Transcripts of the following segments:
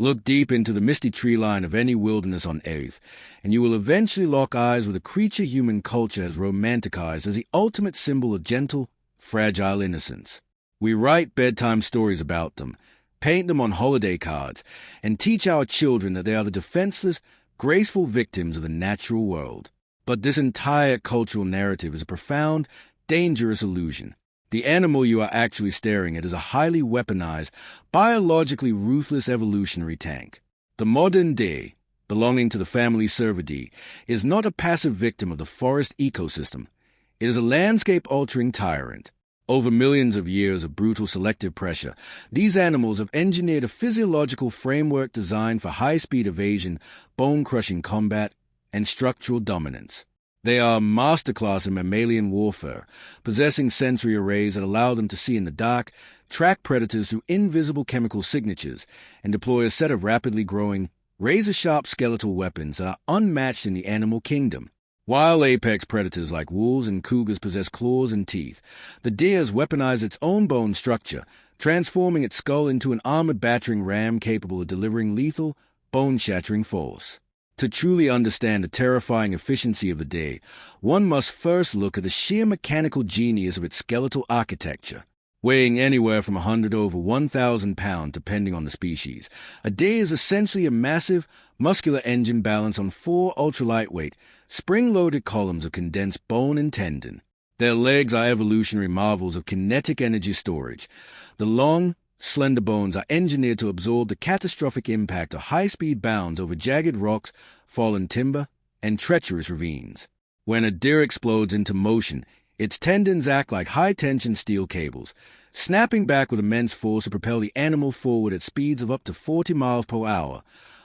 Look deep into the misty tree line of any wilderness on Earth, and you will eventually lock eyes with a creature human culture has romanticized as the ultimate symbol of gentle, fragile innocence. We write bedtime stories about them, paint them on holiday cards, and teach our children that they are the defenseless, graceful victims of the natural world. But this entire cultural narrative is a profound, dangerous illusion. The animal you are actually staring at is a highly weaponized, biologically ruthless evolutionary tank. The modern deer, belonging to the family Cervidae, is not a passive victim of the forest ecosystem. It is a landscape-altering tyrant. Over millions of years of brutal selective pressure, these animals have engineered a physiological framework designed for high-speed evasion, bone-crushing combat, and structural dominance. They are a masterclass in mammalian warfare, possessing sensory arrays that allow them to see in the dark, track predators through invisible chemical signatures, and deploy a set of rapidly growing, razor-sharp skeletal weapons that are unmatched in the animal kingdom. While apex predators like wolves and cougars possess claws and teeth, the deer has weaponized its own bone structure, transforming its skull into an armored battering ram capable of delivering lethal, bone-shattering force. To truly understand the terrifying efficiency of the deer, one must first look at the sheer mechanical genius of its skeletal architecture. Weighing anywhere from 100 to over 1,000 pounds depending on the species, a deer is essentially a massive, muscular engine balanced on 4 ultra-lightweight, spring-loaded columns of condensed bone and tendon. Their legs are evolutionary marvels of kinetic energy storage. The long, slender bones are engineered to absorb the catastrophic impact of high-speed bounds over jagged rocks, fallen timber, and treacherous ravines. When a deer explodes into motion, its tendons act like high-tension steel cables, snapping back with immense force to propel the animal forward at speeds of up to 40 miles per hour,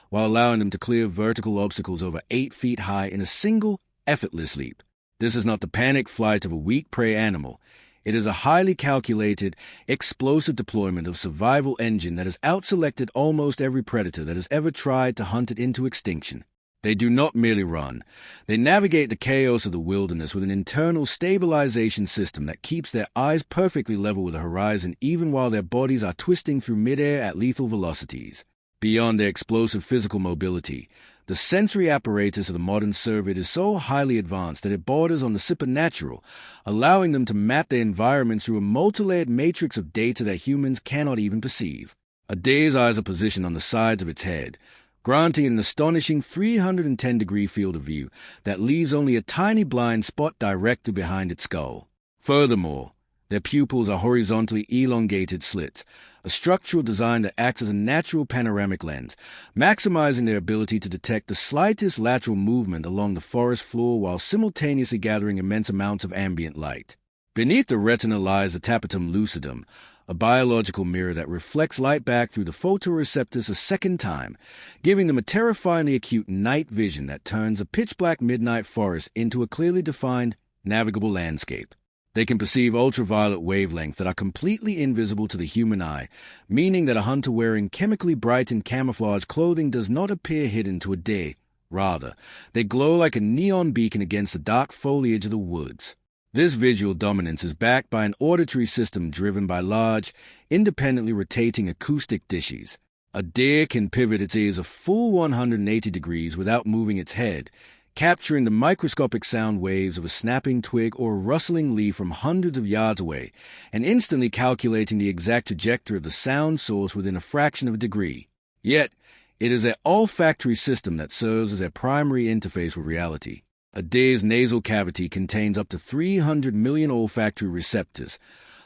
while allowing them to clear vertical obstacles over 8 feet high in a single, effortless leap. This is not the panicked flight of a weak prey animal. It is a highly calculated, explosive deployment of survival engine that has outselected almost every predator that has ever tried to hunt it into extinction. They do not merely run. They navigate the chaos of the wilderness with an internal stabilization system that keeps their eyes perfectly level with the horizon even while their bodies are twisting through midair at lethal velocities. Beyond their explosive physical mobility, the sensory apparatus of the modern cervid is so highly advanced that it borders on the supernatural, allowing them to map their environments through a multi-layered matrix of data that humans cannot even perceive. A deer's eyes are positioned on the sides of its head, granting an astonishing 310-degree field of view that leaves only a tiny blind spot directly behind its skull. Furthermore, their pupils are horizontally elongated slits, a structural design that acts as a natural panoramic lens, maximizing their ability to detect the slightest lateral movement along the forest floor while simultaneously gathering immense amounts of ambient light. Beneath the retina lies the tapetum lucidum, a biological mirror that reflects light back through the photoreceptors a second time, giving them a terrifyingly acute night vision that turns a pitch-black midnight forest into a clearly defined, navigable landscape. They can perceive ultraviolet wavelengths that are completely invisible to the human eye, meaning that a hunter wearing chemically brightened camouflage clothing does not appear hidden to a deer. Rather, they glow like a neon beacon against the dark foliage of the woods. This visual dominance is backed by an auditory system driven by large, independently rotating acoustic dishes. A deer can pivot its ears a full 180 degrees without moving its head, capturing the microscopic sound waves of a snapping twig or a rustling leaf from hundreds of yards away, and instantly calculating the exact trajectory of the sound source within a fraction of a degree. Yet, it is their olfactory system that serves as their primary interface with reality. A deer's nasal cavity contains up to 300 million olfactory receptors,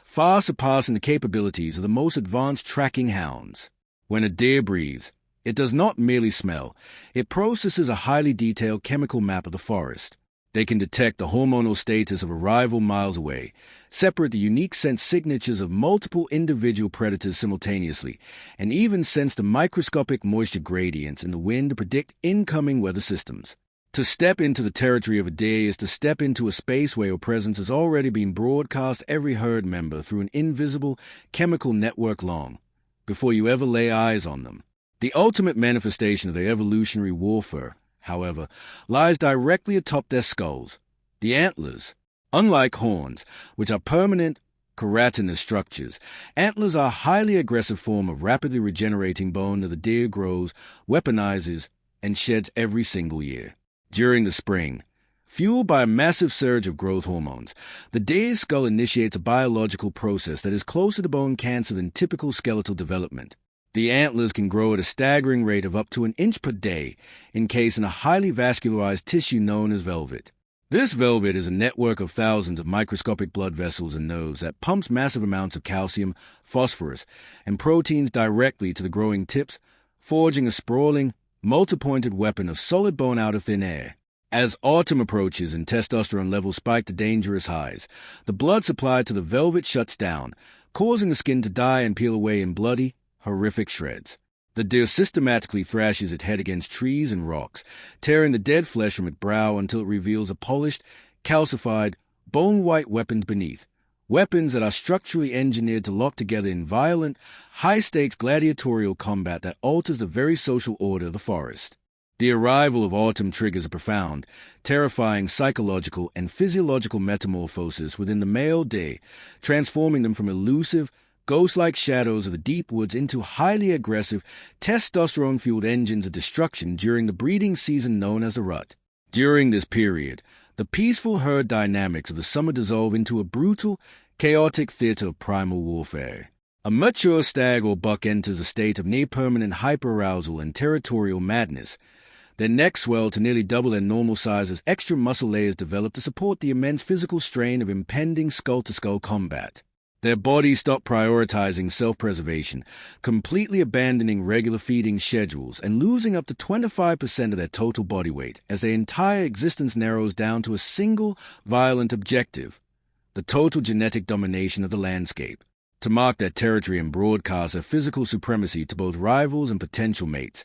far surpassing the capabilities of the most advanced tracking hounds. When a deer breathes, it does not merely smell, it processes a highly detailed chemical map of the forest. They can detect the hormonal status of a rival miles away, separate the unique scent signatures of multiple individual predators simultaneously, and even sense the microscopic moisture gradients in the wind to predict incoming weather systems. To step into the territory of a deer is to step into a space where your presence has already been broadcast every herd member through an invisible chemical network long, before you ever lay eyes on them. The ultimate manifestation of their evolutionary warfare, however, lies directly atop their skulls, the antlers. Unlike horns, which are permanent, keratinous structures. Antlers are a highly aggressive form of rapidly regenerating bone that the deer grows, weaponizes, and sheds every single year. During the spring, fueled by a massive surge of growth hormones, the deer's skull initiates a biological process that is closer to bone cancer than typical skeletal development. The antlers can grow at a staggering rate of up to an inch per day, encased in a highly vascularized tissue known as velvet. This velvet is a network of thousands of microscopic blood vessels and nerves that pumps massive amounts of calcium, phosphorus, and proteins directly to the growing tips, forging a sprawling, multi-pointed weapon of solid bone out of thin air. As autumn approaches and testosterone levels spike to dangerous highs, the blood supply to the velvet shuts down, causing the skin to die and peel away in bloody, horrific shreds. The deer systematically thrashes its head against trees and rocks, tearing the dead flesh from its brow until it reveals a polished, calcified, bone-white weapon beneath. Weapons that are structurally engineered to lock together in violent, high-stakes gladiatorial combat that alters the very social order of the forest. The arrival of autumn triggers a profound, terrifying psychological and physiological metamorphosis within the male deer, transforming them from elusive, ghost-like shadows of the deep woods into highly aggressive, testosterone-fueled engines of destruction during the breeding season known as a rut. During this period, the peaceful herd dynamics of the summer dissolve into a brutal, chaotic theater of primal warfare. A mature stag or buck enters a state of near-permanent hyperarousal and territorial madness. Their necks swell to nearly double their normal size as extra muscle layers develop to support the immense physical strain of impending skull-to-skull combat. Their bodies stop prioritizing self-preservation, completely abandoning regular feeding schedules and losing up to 25% of their total body weight as their entire existence narrows down to a single, violent objective: the total genetic domination of the landscape. To mark their territory and broadcast their physical supremacy to both rivals and potential mates,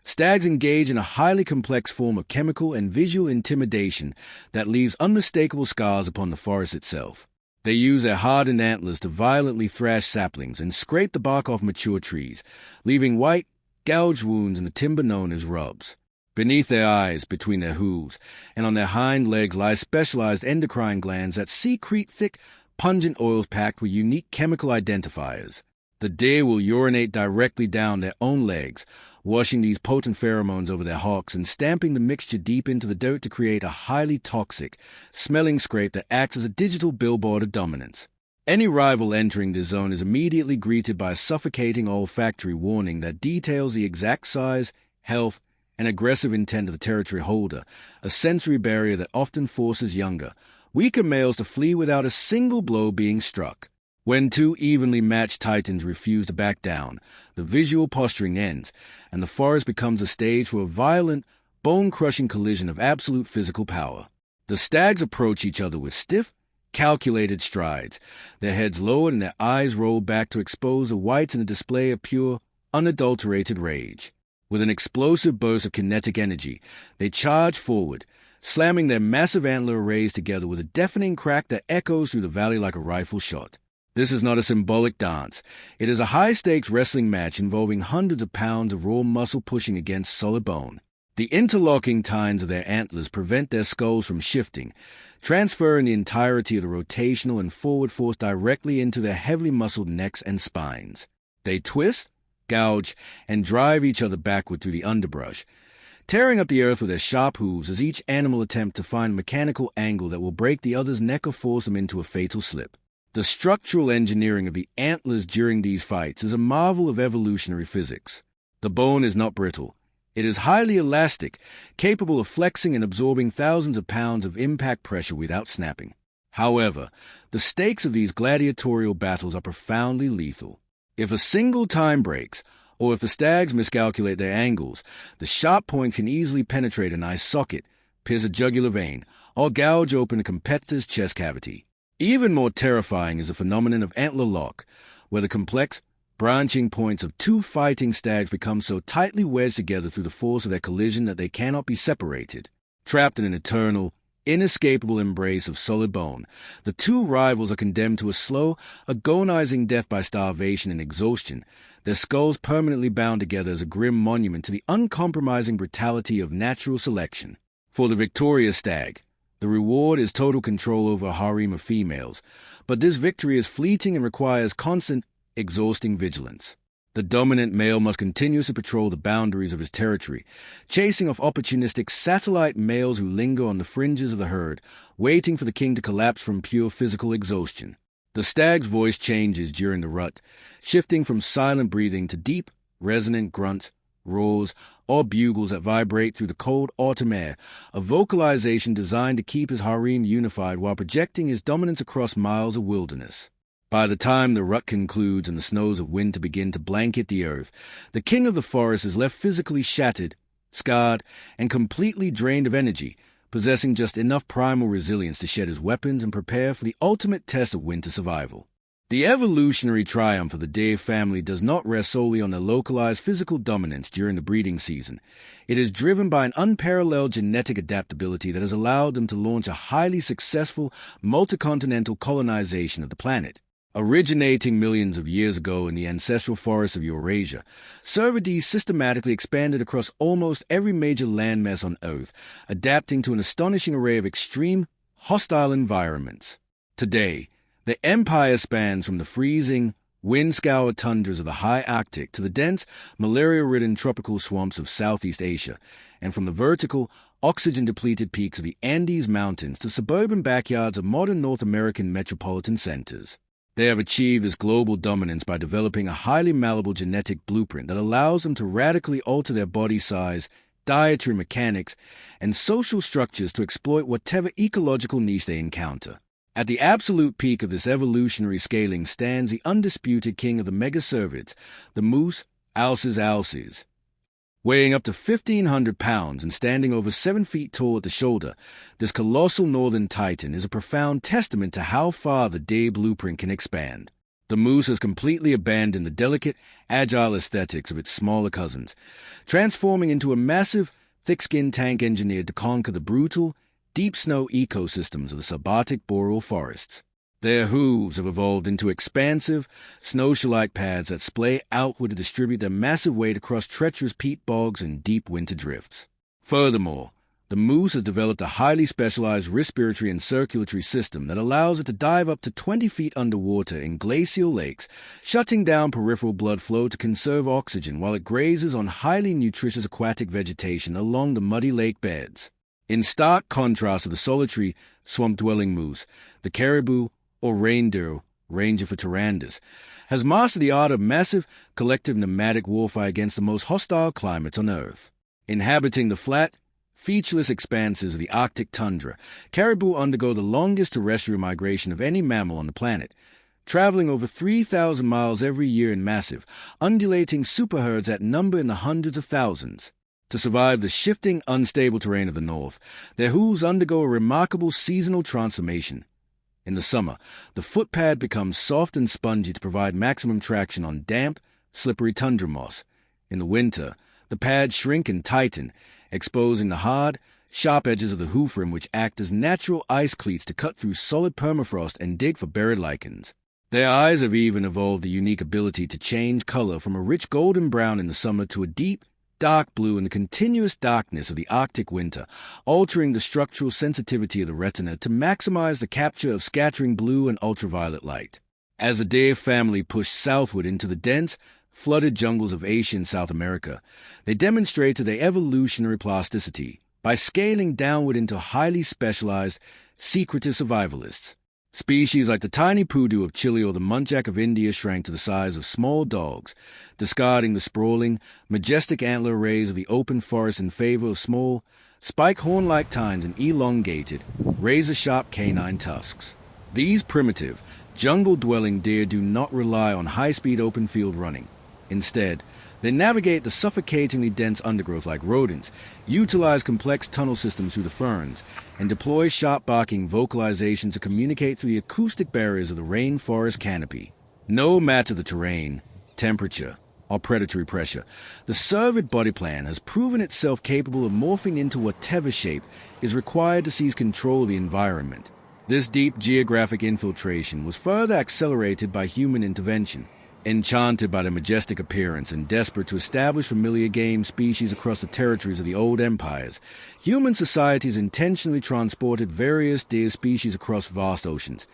stags engage in a highly complex form of chemical and visual intimidation that leaves unmistakable scars upon the forest itself. They use their hardened antlers to violently thrash saplings and scrape the bark off mature trees, leaving white, gouged wounds in the timber known as rubs. Beneath their eyes, between their hooves, and on their hind legs lie specialized endocrine glands that secrete thick, pungent oils packed with unique chemical identifiers. The deer will urinate directly down their own legs, washing these potent pheromones over their hocks and stamping the mixture deep into the dirt to create a highly toxic, smelling scrape that acts as a digital billboard of dominance. Any rival entering this zone is immediately greeted by a suffocating olfactory warning that details the exact size, health, and aggressive intent of the territory holder, a sensory barrier that often forces younger, weaker males to flee without a single blow being struck. When two evenly matched titans refuse to back down, the visual posturing ends, and the forest becomes a stage for a violent, bone-crushing collision of absolute physical power. The stags approach each other with stiff, calculated strides, their heads lowered and their eyes rolled back to expose the whites in a display of pure, unadulterated rage. With an explosive burst of kinetic energy, they charge forward, slamming their massive antler arrays together with a deafening crack that echoes through the valley like a rifle shot. This is not a symbolic dance. It is a high-stakes wrestling match involving hundreds of pounds of raw muscle pushing against solid bone. The interlocking tines of their antlers prevent their skulls from shifting, transferring the entirety of the rotational and forward force directly into their heavily muscled necks and spines. They twist, gouge, and drive each other backward through the underbrush, tearing up the earth with their sharp hooves as each animal attempts to find a mechanical angle that will break the other's neck or force them into a fatal slip. The structural engineering of the antlers during these fights is a marvel of evolutionary physics. The bone is not brittle. It is highly elastic, capable of flexing and absorbing thousands of pounds of impact pressure without snapping. However, the stakes of these gladiatorial battles are profoundly lethal. If a single time breaks, or if the stags miscalculate their angles, the sharp point can easily penetrate an eye socket, pierce a jugular vein, or gouge open a competitor's chest cavity. Even more terrifying is the phenomenon of antler lock, where the complex, branching points of two fighting stags become so tightly wedged together through the force of their collision that they cannot be separated. Trapped in an eternal, inescapable embrace of solid bone, the two rivals are condemned to a slow, agonizing death by starvation and exhaustion, their skulls permanently bound together as a grim monument to the uncompromising brutality of natural selection. For the victorious stag, The reward is total control over a harem of females, but this victory is fleeting and requires constant, exhausting vigilance. The dominant male must continuously patrol the boundaries of his territory, chasing off opportunistic satellite males who linger on the fringes of the herd, waiting for the king to collapse from pure physical exhaustion. The stag's voice changes during the rut, shifting from silent breathing to deep, resonant grunts, roars, or bugles that vibrate through the cold autumn air, a vocalization designed to keep his harem unified while projecting his dominance across miles of wilderness. By the time the rut concludes and the snows of winter begin to blanket the earth, the king of the forest is left physically shattered, scarred, and completely drained of energy, possessing just enough primal resilience to shed his weapons and prepare for the ultimate test of winter survival. The evolutionary triumph of the deer family does not rest solely on their localized physical dominance during the breeding season. It is driven by an unparalleled genetic adaptability that has allowed them to launch a highly successful multi-continental colonization of the planet. Originating millions of years ago in the ancestral forests of Eurasia, cervidae systematically expanded across almost every major landmass on Earth, adapting to an astonishing array of extreme, hostile environments. Today, the empire spans from the freezing, wind-scoured tundras of the high Arctic to the dense, malaria-ridden tropical swamps of Southeast Asia, and from the vertical, oxygen-depleted peaks of the Andes Mountains to suburban backyards of modern North American metropolitan centers. They have achieved this global dominance by developing a highly malleable genetic blueprint that allows them to radically alter their body size, dietary mechanics, and social structures to exploit whatever ecological niche they encounter. At the absolute peak of this evolutionary scaling stands the undisputed king of the megacervids, the moose, Alces alces. Weighing up to 1,500 pounds and standing over 7 feet tall at the shoulder, this colossal northern titan is a profound testament to how far the deer blueprint can expand. The moose has completely abandoned the delicate, agile aesthetics of its smaller cousins, transforming into a massive, thick-skinned tank engineered to conquer the brutal, deep snow ecosystems of the subarctic boreal forests. Their hooves have evolved into expansive, snowshoe-like pads that splay outward to distribute their massive weight across treacherous peat bogs and deep winter drifts. Furthermore, the moose has developed a highly specialized respiratory and circulatory system that allows it to dive up to 20 feet underwater in glacial lakes, shutting down peripheral blood flow to conserve oxygen while it grazes on highly nutritious aquatic vegetation along the muddy lake beds. In stark contrast to the solitary, swamp-dwelling moose, the caribou, or reindeer, ranger for Tyrants, has mastered the art of massive, collective nomadic warfare against the most hostile climates on Earth. Inhabiting the flat, featureless expanses of the Arctic tundra, caribou undergo the longest terrestrial migration of any mammal on the planet, traveling over 3,000 miles every year in massive, undulating superherds that number in the hundreds of thousands. To survive the shifting, unstable terrain of the north, their hooves undergo a remarkable seasonal transformation. In the summer, the footpad becomes soft and spongy to provide maximum traction on damp, slippery tundra moss. In the winter, the pads shrink and tighten, exposing the hard, sharp edges of the hoof rim which act as natural ice cleats to cut through solid permafrost and dig for buried lichens. Their eyes have even evolved the unique ability to change color from a rich golden brown in the summer to a deep, dark blue in the continuous darkness of the Arctic winter, altering the structural sensitivity of the retina to maximize the capture of scattering blue and ultraviolet light. As the deer family pushed southward into the dense, flooded jungles of Asia and South America, they demonstrated their evolutionary plasticity by scaling downward into highly specialized, secretive survivalists. Species like the tiny poodoo of Chile or the muntjac of India shrank to the size of small dogs, discarding the sprawling, majestic antler arrays of the open forest in favor of small, spike-horn-like tines and elongated, razor-sharp canine tusks. These primitive, jungle-dwelling deer do not rely on high-speed open-field running. Instead, they navigate the suffocatingly dense undergrowth like rodents, utilize complex tunnel systems through the ferns, and deploy sharp-barking vocalizations to communicate through the acoustic barriers of the rainforest canopy. No matter the terrain, temperature, or predatory pressure, the cervid body plan has proven itself capable of morphing into whatever shape is required to seize control of the environment. This deep geographic infiltration was further accelerated by human intervention. Enchanted by their majestic appearance and desperate to establish familiar game species across the territories of the old empires, human societies intentionally transported various deer species across vast oceans,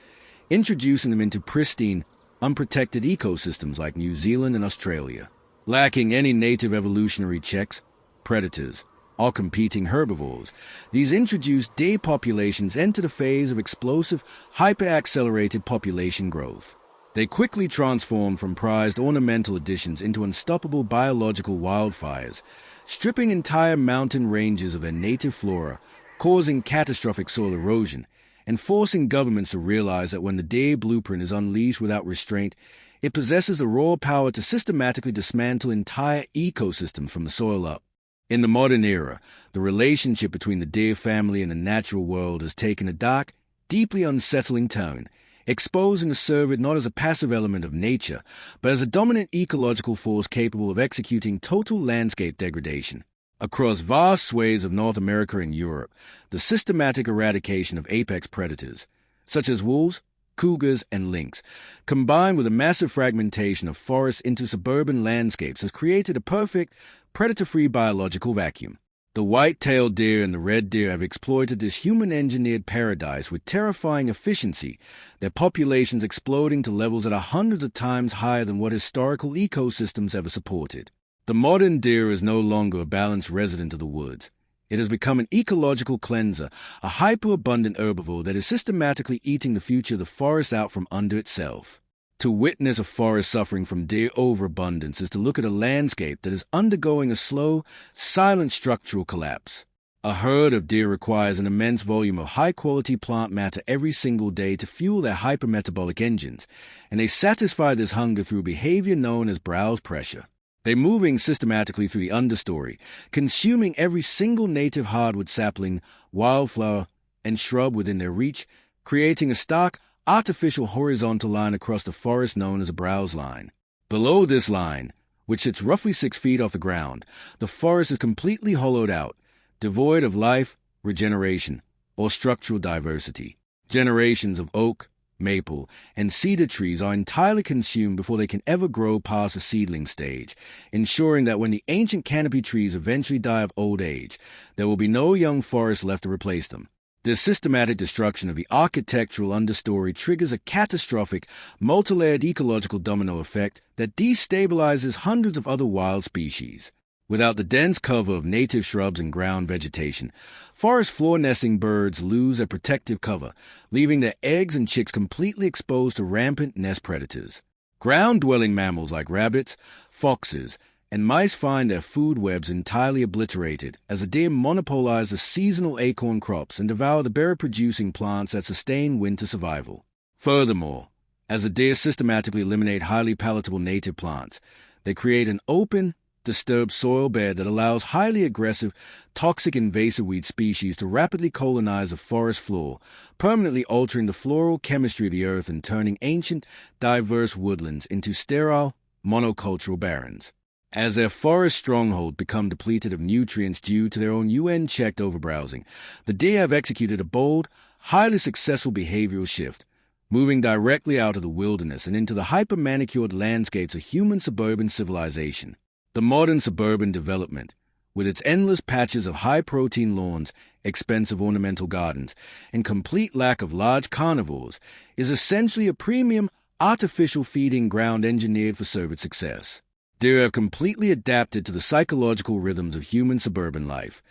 introducing them into pristine, unprotected ecosystems like New Zealand and Australia. Lacking any native evolutionary checks, predators, or competing herbivores, these introduced deer populations entered a phase of explosive, hyper-accelerated population growth. They quickly transformed from prized ornamental additions into unstoppable biological wildfires, stripping entire mountain ranges of their native flora, causing catastrophic soil erosion, and forcing governments to realize that when the deer blueprint is unleashed without restraint, it possesses the raw power to systematically dismantle entire ecosystems from the soil up. In the modern era, the relationship between the deer family and the natural world has taken a dark, deeply unsettling tone, exposing the cervid not as a passive element of nature, but as a dominant ecological force capable of executing total landscape degradation. Across vast swathes of North America and Europe, the systematic eradication of apex predators, such as wolves, cougars, and lynx, combined with a massive fragmentation of forests into suburban landscapes, has created a perfect, predator-free biological vacuum. The white-tailed deer and the red deer have exploited this human-engineered paradise with terrifying efficiency, their populations exploding to levels that are hundreds of times higher than what historical ecosystems ever supported. The modern deer is no longer a balanced resident of the woods. It has become an ecological cleanser, a hyper-abundant herbivore that is systematically eating the future of the forest out from under itself. To witness a forest suffering from deer overabundance is to look at a landscape that is undergoing a slow, silent structural collapse. A herd of deer requires an immense volume of high-quality plant matter every single day to fuel their hypermetabolic engines, and they satisfy this hunger through behavior known as browse pressure. They're moving systematically through the understory, consuming every single native hardwood sapling, wildflower, and shrub within their reach, creating a stark, artificial horizontal line across the forest known as a browse line. Below this line, which sits roughly 6 feet off the ground, the forest is completely hollowed out, devoid of life, regeneration, or structural diversity. Generations of oak, maple, and cedar trees are entirely consumed before they can ever grow past the seedling stage, ensuring that when the ancient canopy trees eventually die of old age, there will be no young forest left to replace them. This systematic destruction of the architectural understory triggers a catastrophic, multi-layered ecological domino effect that destabilizes hundreds of other wild species. Without the dense cover of native shrubs and ground vegetation, forest floor-nesting birds lose their protective cover, leaving their eggs and chicks completely exposed to rampant nest predators. Ground-dwelling mammals like rabbits, foxes, and mice find their food webs entirely obliterated as the deer monopolize the seasonal acorn crops and devour the berry-producing plants that sustain winter survival. Furthermore, as the deer systematically eliminate highly palatable native plants, they create an open, disturbed soil bed that allows highly aggressive, toxic invasive weed species to rapidly colonize the forest floor, permanently altering the floral chemistry of the earth and turning ancient, diverse woodlands into sterile, monocultural barrens. As their forest stronghold become depleted of nutrients due to their own UN-checked overbrowsing, the deer have executed a bold, highly successful behavioral shift, moving directly out of the wilderness and into the hyper-manicured landscapes of human suburban civilization. The modern suburban development, with its endless patches of high-protein lawns, expensive ornamental gardens, and complete lack of large carnivores, is essentially a premium, artificial feeding ground engineered for cervid success. Deer have completely adapted to the psychological rhythms of human suburban life.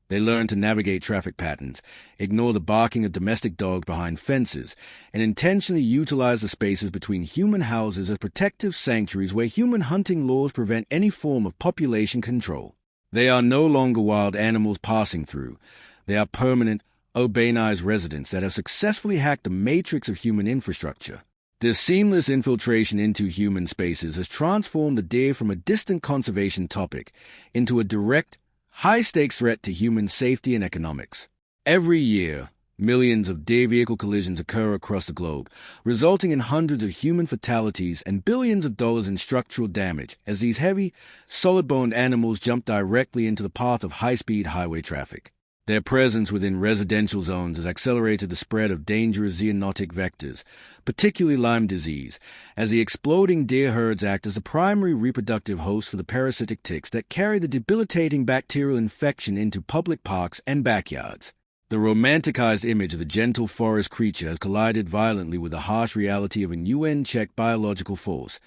They learn to navigate traffic patterns, ignore the barking of domestic dogs behind fences, and intentionally utilize the spaces between human houses as protective sanctuaries where human hunting laws prevent any form of population control. They are no longer wild animals passing through. They are permanent, urbanized residents that have successfully hacked the matrix of human infrastructure. This seamless infiltration into human spaces has transformed the deer from a distant conservation topic into a direct, high-stakes threat to human safety and economics. Every year, millions of deer vehicle collisions occur across the globe, resulting in hundreds of human fatalities and billions of dollars in structural damage as these heavy, solid-boned animals jump directly into the path of high-speed highway traffic. Their presence within residential zones has accelerated the spread of dangerous zoonotic vectors, particularly Lyme disease, as the exploding deer herds act as the primary reproductive host for the parasitic ticks that carry the debilitating bacterial infection into public parks and backyards. The romanticized image of the gentle forest creature has collided violently with the harsh reality of an UN-checked biological force,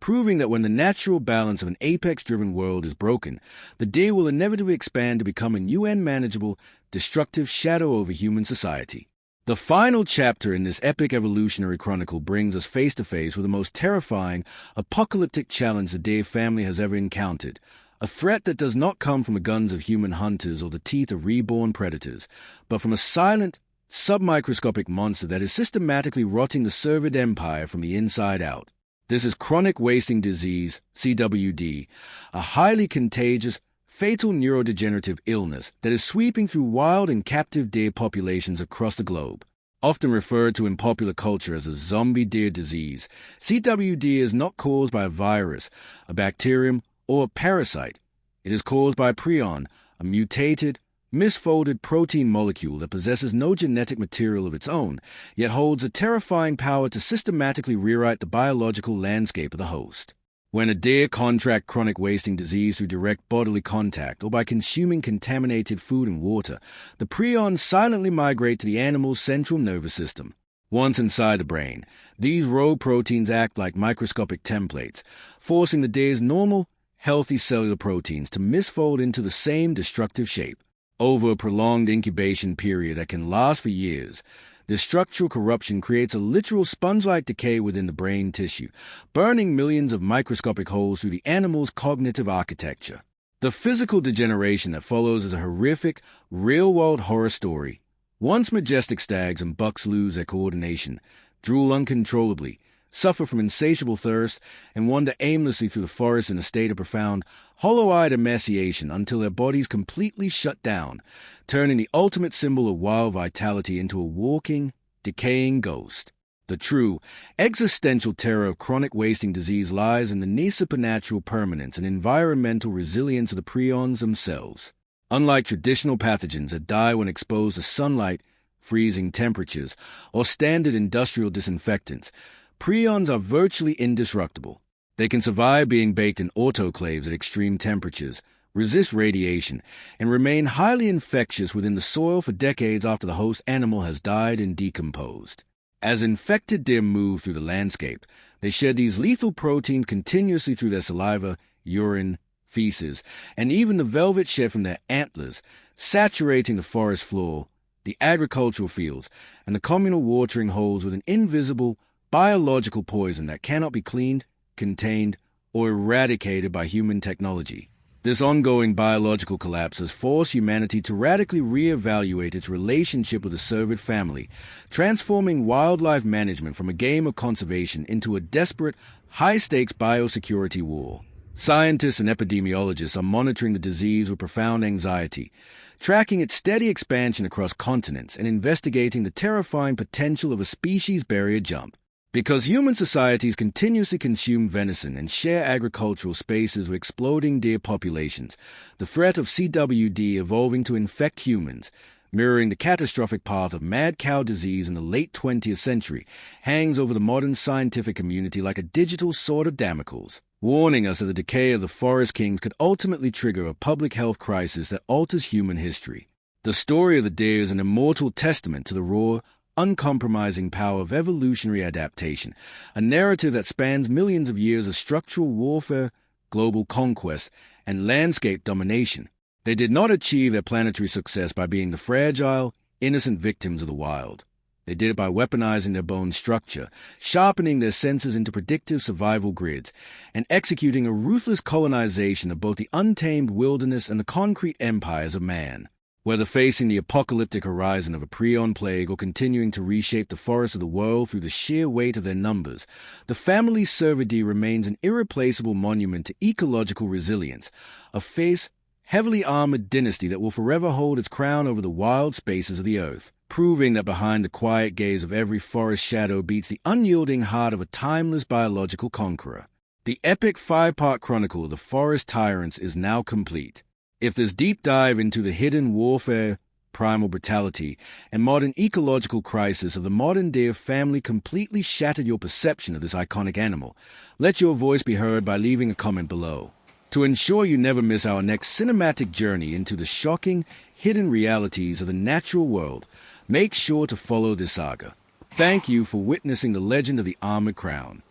proving that when the natural balance of an apex-driven world is broken, the deer will inevitably expand to become an UN-manageable, destructive shadow over human society. The final chapter in this epic evolutionary chronicle brings us face-to-face with the most terrifying, apocalyptic challenge the deer family has ever encountered, a threat that does not come from the guns of human hunters or the teeth of reborn predators, but from a silent, submicroscopic monster that is systematically rotting the cervid empire from the inside out. This is chronic wasting disease, CWD, a highly contagious, fatal neurodegenerative illness that is sweeping through wild and captive deer populations across the globe. Often referred to in popular culture as a zombie deer disease, CWD is not caused by a virus, a bacterium, or a parasite. It is caused by prion, a mutated, misfolded protein molecule that possesses no genetic material of its own, yet holds a terrifying power to systematically rewrite the biological landscape of the host. When a deer contract chronic wasting disease through direct bodily contact or by consuming contaminated food and water, the prions silently migrate to the animal's central nervous system. Once inside the brain, these rogue proteins act like microscopic templates, forcing the deer's normal, healthy cellular proteins to misfold into the same destructive shape. Over a prolonged incubation period that can last for years, this structural corruption creates a literal sponge-like decay within the brain tissue, burning millions of microscopic holes through the animal's cognitive architecture. The physical degeneration that follows is a horrific, real-world horror story. Once majestic stags and bucks lose their coordination, drool uncontrollably, suffer from insatiable thirst, and wander aimlessly through the forest in a state of profound, hollow-eyed emaciation until their bodies completely shut down, turning the ultimate symbol of wild vitality into a walking, decaying ghost. The true, existential terror of chronic wasting disease lies in the near supernatural permanence and environmental resilience of the prions themselves. Unlike traditional pathogens that die when exposed to sunlight, freezing temperatures, or standard industrial disinfectants, prions are virtually indestructible. They can survive being baked in autoclaves at extreme temperatures, resist radiation, and remain highly infectious within the soil for decades after the host animal has died and decomposed. As infected deer move through the landscape, they shed these lethal proteins continuously through their saliva, urine, feces, and even the velvet shed from their antlers, saturating the forest floor, the agricultural fields, and the communal watering holes with an invisible, biological poison that cannot be cleaned, contained, or eradicated by human technology. This ongoing biological collapse has forced humanity to radically reevaluate its relationship with the cervid family, transforming wildlife management from a game of conservation into a desperate, high-stakes biosecurity war. Scientists and epidemiologists are monitoring the disease with profound anxiety, tracking its steady expansion across continents and investigating the terrifying potential of a species barrier jump. Because human societies continuously consume venison and share agricultural spaces with exploding deer populations, the threat of CWD evolving to infect humans, mirroring the catastrophic path of mad cow disease in the late 20th century, hangs over the modern scientific community like a digital sword of Damocles, warning us that the decay of the forest kings could ultimately trigger a public health crisis that alters human history. The story of the deer is an immortal testament to the raw, uncompromising power of evolutionary adaptation, a narrative that spans millions of years of structural warfare, global conquest, and landscape domination. They did not achieve their planetary success by being the fragile, innocent victims of the wild. They did it by weaponizing their bone structure, sharpening their senses into predictive survival grids, and executing a ruthless colonization of both the untamed wilderness and the concrete empires of man. Whether facing the apocalyptic horizon of a prion plague or continuing to reshape the forests of the world through the sheer weight of their numbers, the family Cervidae remains an irreplaceable monument to ecological resilience, a fierce, heavily armored dynasty that will forever hold its crown over the wild spaces of the earth, proving that behind the quiet gaze of every forest shadow beats the unyielding heart of a timeless biological conqueror. The epic 5-part chronicle of the forest tyrants is now complete. If this deep dive into the hidden warfare, primal brutality, and modern ecological crisis of the modern deer family completely shattered your perception of this iconic animal, let your voice be heard by leaving a comment below. To ensure you never miss our next cinematic journey into the shocking, hidden realities of the natural world, make sure to follow this saga. Thank you for witnessing the legend of the Armored Crown.